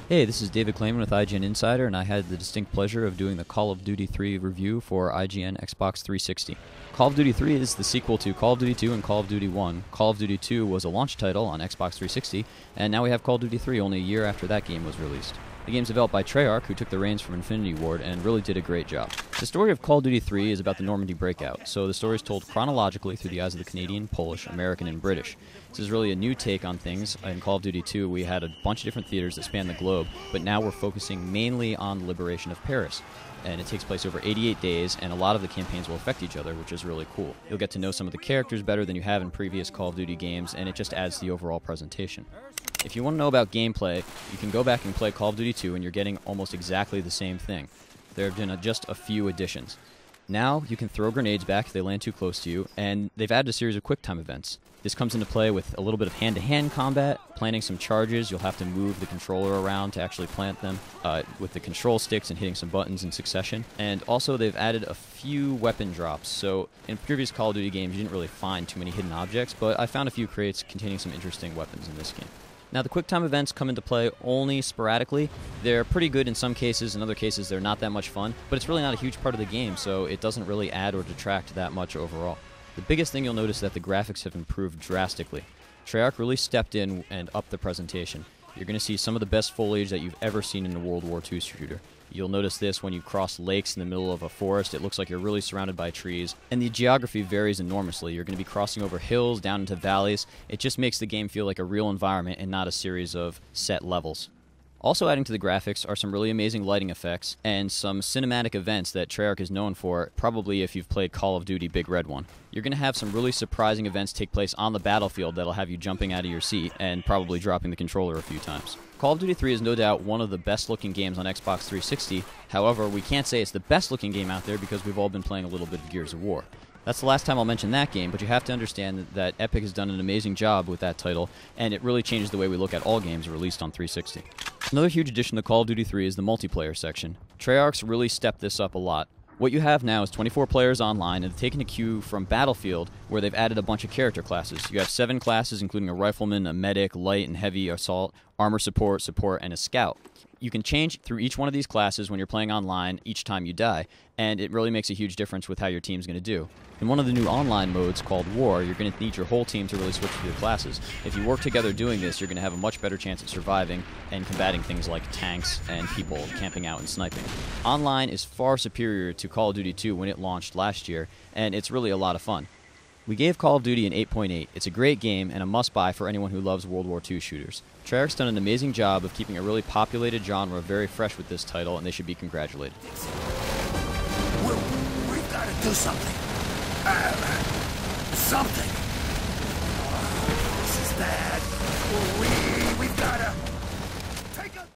Hey, this is David Clayman with IGN Insider, and I had the distinct pleasure of doing the Call of Duty 3 review for IGN Xbox 360. Call of Duty 3 is the sequel to Call of Duty 2 and Call of Duty 1. Call of Duty 2 was a launch title on Xbox 360, and now we have Call of Duty 3 only a year after that game was released. The game's developed by Treyarch, who took the reins from Infinity Ward and really did a great job. The story of Call of Duty 3 is about the Normandy breakout, so the story is told chronologically through the eyes of the Canadian, Polish, American, and British. This is really a new take on things. In Call of Duty 2, we had a bunch of different theaters that span the globe, but now we're focusing mainly on the liberation of Paris. And it takes place over 88 days, and a lot of the campaigns will affect each other, which is really cool. You'll get to know some of the characters better than you have in previous Call of Duty games, and it just adds to the overall presentation. If you want to know about gameplay, you can go back and play Call of Duty 2, and you're getting almost exactly the same thing. There have been just a few additions. Now, you can throw grenades back if they land too close to you, and they've added a series of quick-time events. This comes into play with a little bit of hand-to-hand combat, planting some charges. You'll have to move the controller around to actually plant them with the control sticks and hitting some buttons in succession. And also, they've added a few weapon drops. So, in previous Call of Duty games, you didn't really find too many hidden objects, but I found a few crates containing some interesting weapons in this game. Now, the QuickTime events come into play only sporadically. They're pretty good in some cases. In other cases, they're not that much fun. But it's really not a huge part of the game, so it doesn't really add or detract that much overall. The biggest thing you'll notice is that the graphics have improved drastically. Treyarch really stepped in and upped the presentation. You're going to see some of the best foliage that you've ever seen in a World War II shooter. You'll notice this when you cross lakes in the middle of a forest. It looks like you're really surrounded by trees. And the geography varies enormously. You're going to be crossing over hills, down into valleys. It just makes the game feel like a real environment and not a series of set levels. Also adding to the graphics are some really amazing lighting effects and some cinematic events that Treyarch is known for, probably if you've played Call of Duty Big Red One. You're going to have some really surprising events take place on the battlefield that'll have you jumping out of your seat and probably dropping the controller a few times. Call of Duty 3 is no doubt one of the best looking games on Xbox 360, however, we can't say it's the best looking game out there because we've all been playing a little bit of Gears of War. That's the last time I'll mention that game, but you have to understand that Epic has done an amazing job with that title, and it really changes the way we look at all games released on 360. Another huge addition to Call of Duty 3 is the multiplayer section. Treyarch's really stepped this up a lot. What you have now is 24 players online, and they've taken a cue from Battlefield, where they've added a bunch of character classes. You have 7 classes, including a rifleman, a medic, light and heavy assault, armor support, and a scout. You can change through each one of these classes when you're playing online each time you die, and it really makes a huge difference with how your team's going to do. In one of the new online modes called War, you're going to need your whole team to really switch through the classes. If you work together doing this, you're going to have a much better chance of surviving and combating things like tanks and people camping out and sniping. Online is far superior to Call of Duty 2 when it launched last year, and it's really a lot of fun. We gave Call of Duty an 8.8. It's a great game and a must-buy for anyone who loves World War II shooters. Treyarch's done an amazing job of keeping a really populated genre very fresh with this title, and they should be congratulated. We've got to do something. Something. This is bad. We've got to...